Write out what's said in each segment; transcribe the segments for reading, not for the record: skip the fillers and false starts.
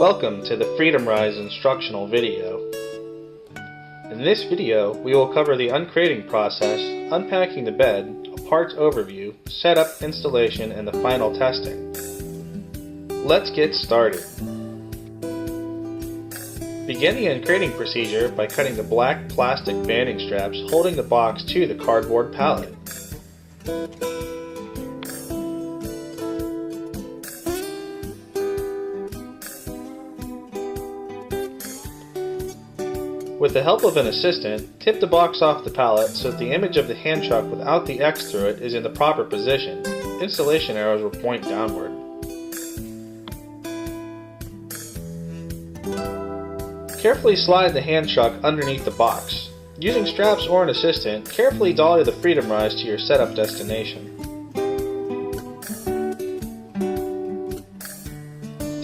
Welcome to the Freedom Rise instructional video. In this video, we will cover the uncrating process, unpacking the bed, a parts overview, setup, installation, and the final testing. Let's get started. Begin the uncrating procedure by cutting the black plastic banding straps holding the box to the cardboard pallet. With the help of an assistant, tip the box off the pallet so that the image of the hand chuck without the X through it is in the proper position. Installation arrows will point downward. Carefully slide the hand chuck underneath the box. Using straps or an assistant, carefully dolly the Freedom Rise to your setup destination.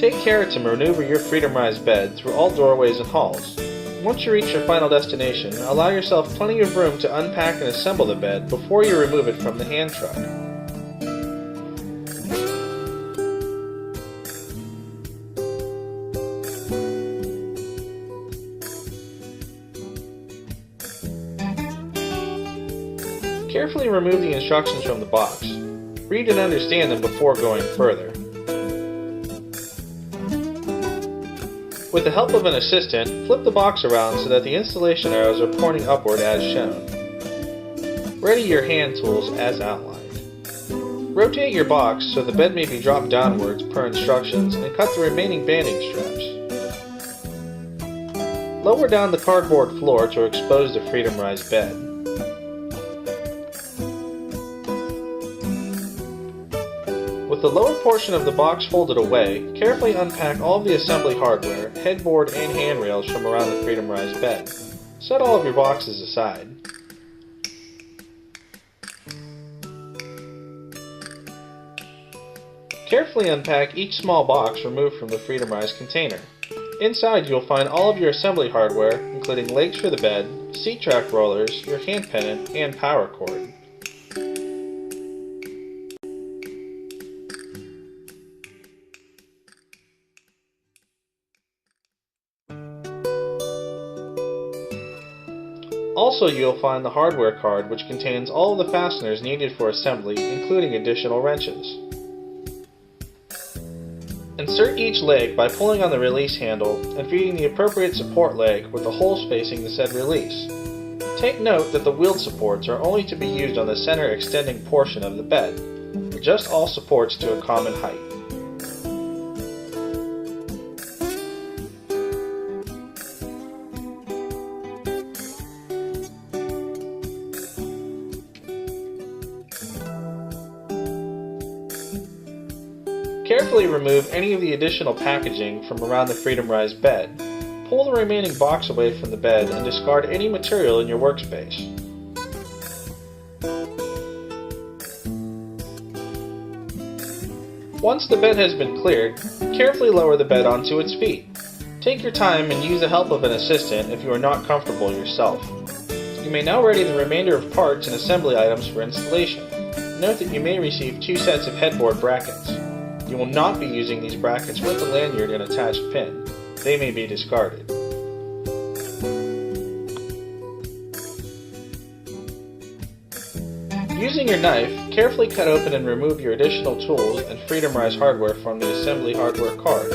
Take care to maneuver your Freedom Rise bed through all doorways and halls. Once you reach your final destination, allow yourself plenty of room to unpack and assemble the bed before you remove it from the hand truck. Carefully remove the instructions from the box. Read and understand them before going further. With the help of an assistant, flip the box around so that the installation arrows are pointing upward as shown. Ready your hand tools as outlined. Rotate your box so the bed may be dropped downwards per instructions and cut the remaining banding straps. Lower down the cardboard floor to expose the Freedom Rise bed. With the lower portion of the box folded away, carefully unpack all of the assembly hardware, headboard, and handrails from around the Freedom Rise bed. Set all of your boxes aside. Carefully unpack each small box removed from the Freedom Rise container. Inside you'll find all of your assembly hardware, including legs for the bed, seat track rollers, your hand pennant, and power cord. Also, you'll find the hardware card, which contains all of the fasteners needed for assembly, including additional wrenches. Insert each leg by pulling on the release handle and feeding the appropriate support leg with the holes facing the said release. Take note that the wheeled supports are only to be used on the center extending portion of the bed. Adjust all supports to a common height. Carefully remove any of the additional packaging from around the Freedom Rise bed. Pull the remaining box away from the bed and discard any material in your workspace. Once the bed has been cleared, carefully lower the bed onto its feet. Take your time and use the help of an assistant if you are not comfortable yourself. You may now ready the remainder of parts and assembly items for installation. Note that you may receive 2 sets of headboard brackets. You will not be using these brackets with the lanyard and attached pin. They may be discarded. Using your knife, carefully cut open and remove your additional tools and Freedom Rise hardware from the assembly hardware card.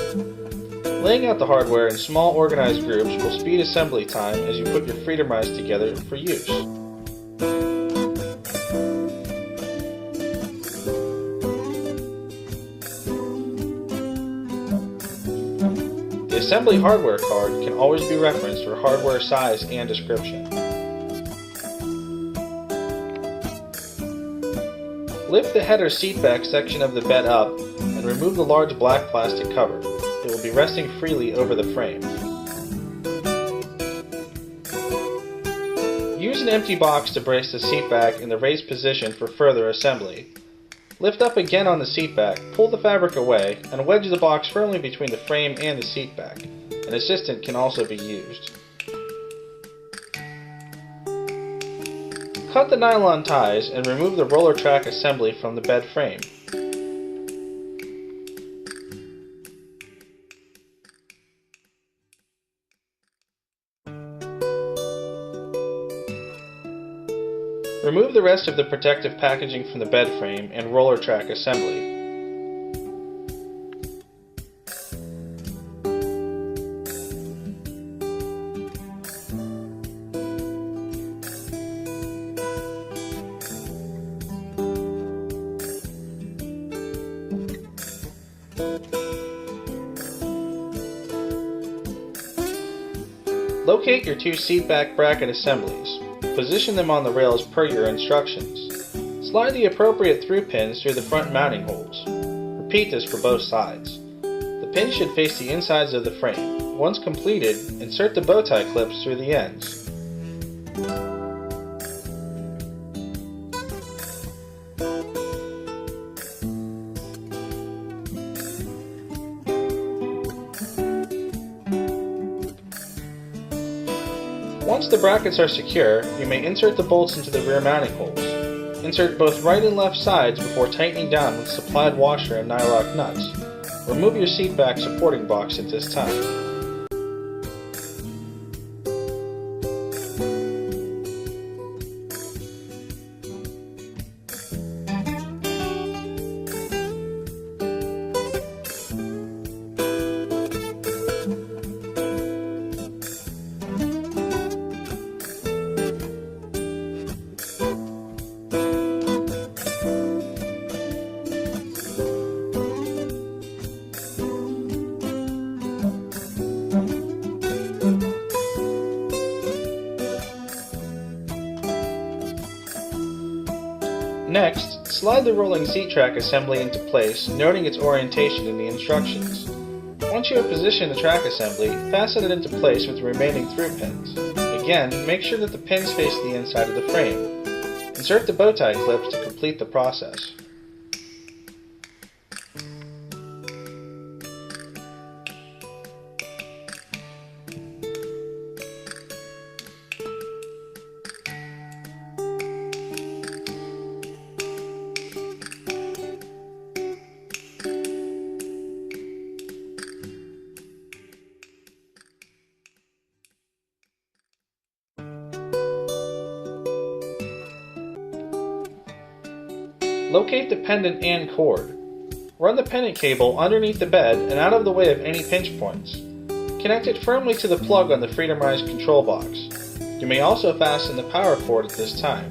Laying out the hardware in small organized groups will speed assembly time as you put your Freedom Rise together for use. The assembly hardware card can always be referenced for hardware size and description. Lift the head or seat back section of the bed up and remove the large black plastic cover. It will be resting freely over the frame. Use an empty box to brace the seat back in the raised position for further assembly. Lift up again on the seat back, pull the fabric away, and wedge the box firmly between the frame and the seat back. An assistant can also be used. Cut the nylon ties and remove the roller track assembly from the bed frame. Remove the rest of the protective packaging from the bed frame and roller track assembly. Locate your two seat back bracket assemblies. Position them on the rails per your instructions. Slide the appropriate through pins through the front mounting holes. Repeat this for both sides. The pins should face the insides of the frame. Once completed, insert the bow tie clips through the ends. Once the brackets are secure, you may insert the bolts into the rear mounting holes. Insert both right and left sides before tightening down with supplied washer and nylock nuts. Remove your seat back supporting box at this time. Next, slide the rolling seat track assembly into place, noting its orientation in the instructions. Once you have positioned the track assembly, fasten it into place with the remaining through pins. Again, make sure that the pins face the inside of the frame. Insert the bow tie clips to complete the process. Locate the pendant and cord. Run the pendant cable underneath the bed and out of the way of any pinch points. Connect it firmly to the plug on the Freedomrise control box. You may also fasten the power cord at this time.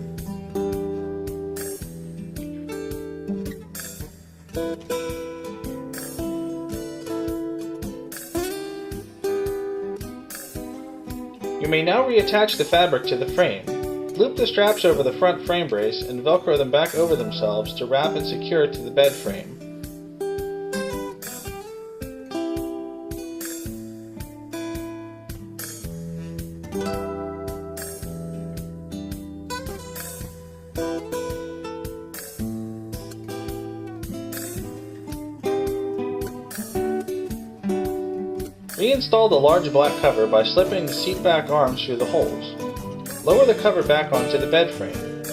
You may now reattach the fabric to the frame. Loop the straps over the front frame brace and Velcro them back over themselves to wrap and secure it to the bed frame. Reinstall the large black cover by slipping the seat back arms through the holes. Lower the cover back onto the bed frame.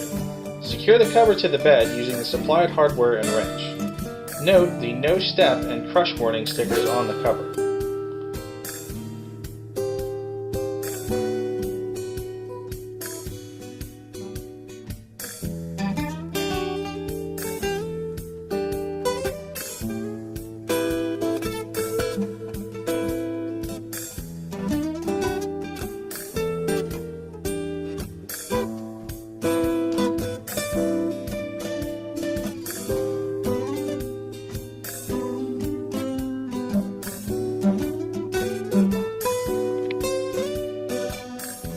Secure the cover to the bed using the supplied hardware and wrench. Note the no step and crush warning stickers on the cover.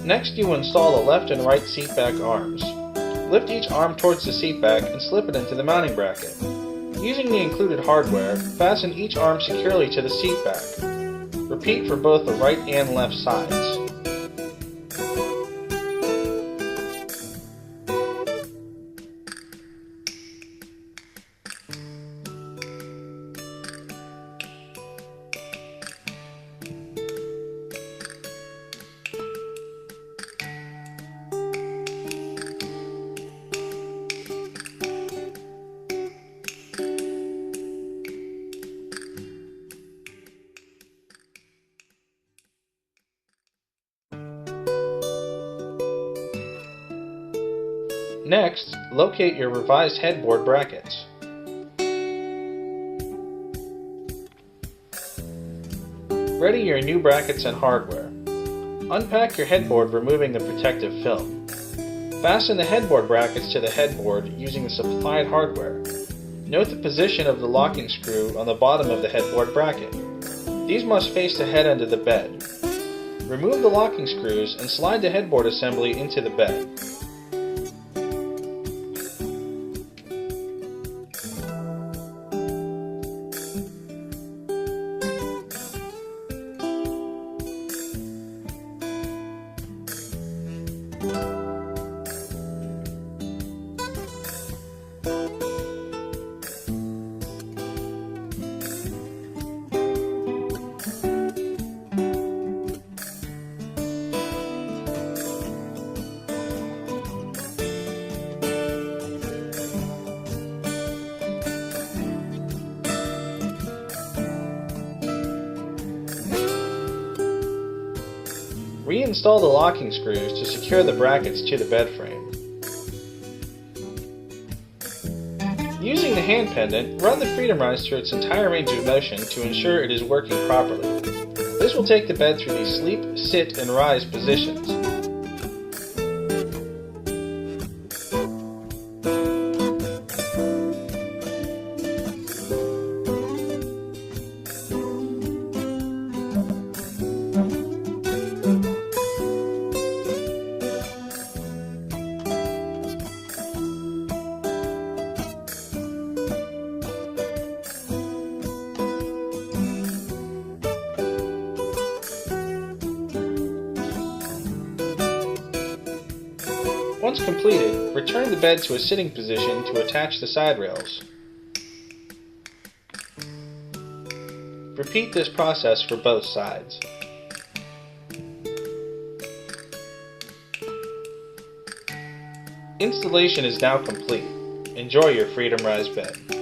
Next, you install the left and right seat back arms. Lift each arm towards the seat back and slip it into the mounting bracket. Using the included hardware, fasten each arm securely to the seat back. Repeat for both the right and left sides. Next, locate your revised headboard brackets. Ready your new brackets and hardware. Unpack your headboard, removing the protective film. Fasten the headboard brackets to the headboard using the supplied hardware. Note the position of the locking screw on the bottom of the headboard bracket. These must face the head end of the bed. Remove the locking screws and slide the headboard assembly into the bed. Reinstall the locking screws to secure the brackets to the bed frame. Using the hand pendant, run the Freedom Rise through its entire range of motion to ensure it is working properly. This will take the bed through the sleep, sit, and rise positions. Once completed, return the bed to a sitting position to attach the side rails. Repeat this process for both sides. Installation is now complete. Enjoy your Freedom Rise bed.